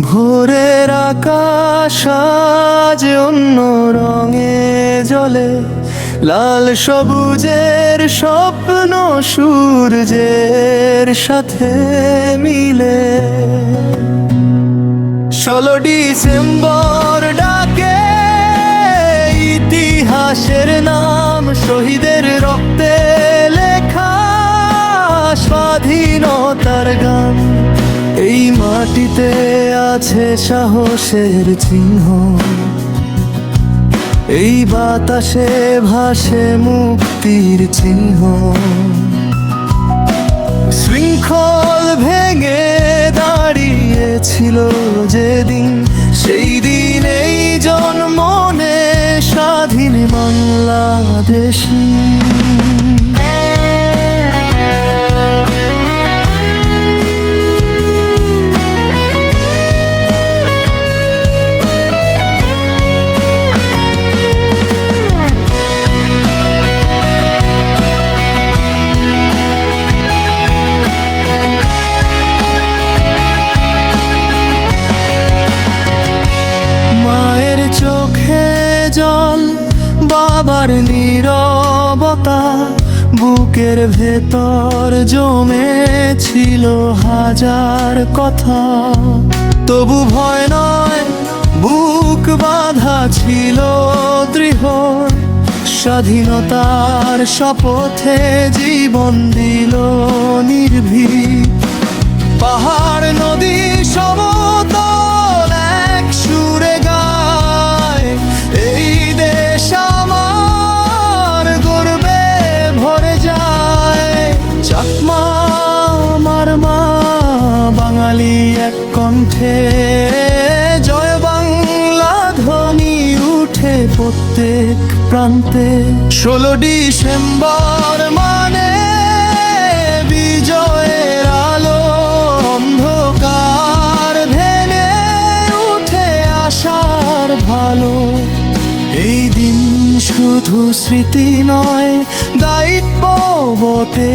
ভোরের আকাশ আজ অন্য রঙে জ্বলে, লাল সবুজের স্বপ্ন সূর্যের সাথে মিলে। 16 ডিসেম্বর ডাকে ইতিহাসের নাম, শহীদের রক্তে লেখা স্বাধীনতার গান। এই মাটিতে আছে সাহসের চিহ্ন, এই বাতাসে ভাসে মুক্তির চিহ্ন। শৃঙ্খল ভেঙে দাঁড়িয়েছিল যেদিন, সেই দিন এই জন্ম নে স্বাধীন বাংলাদেশী। চোখে জল, বাবার নীরবতা, বুকের ভেতর জমেছিল হাজার কথা। তবু ভয় নয়, বুক বাঁধা ছিল দৃঢ়, স্বাধীনতার শপথে জীবন দিল নির্ভীক। পাহাড় নদী সমতল এক সুরে গায়, এই দেশ আমার গর্বে ভরে যায়। চাকমা মারমা বাঙালি এক কণ্ঠে, জয় বাংলা ধ্বনি উঠে প্রত্যেক প্রান্তে। 16 ডিসেম্বর মানে বিজয়ের আলো, অন্ধকার ভেঙে উঠে আসার ভালো। এই দিন শুধু স্মৃতি নয়, দায়িত্ব বটে,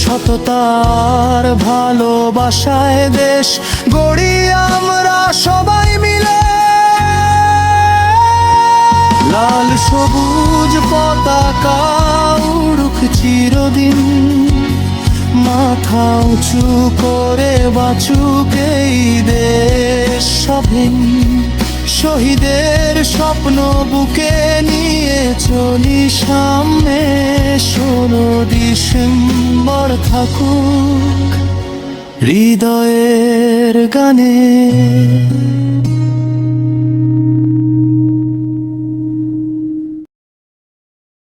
সততার ভালোবাসায় দেশ গড়ি আমরা সবাই মিলে। লাল সবুজ পতাকা উড়ুক চিরদিন, মাথা উঁচু করে বাঁচুক এই দেশ স্বাধীন। শহীদের স্বপ্ন বুকে নিয়ে চলি সামনে, 16 ডিসেম্বর থাকুক হৃদয়ের গানে।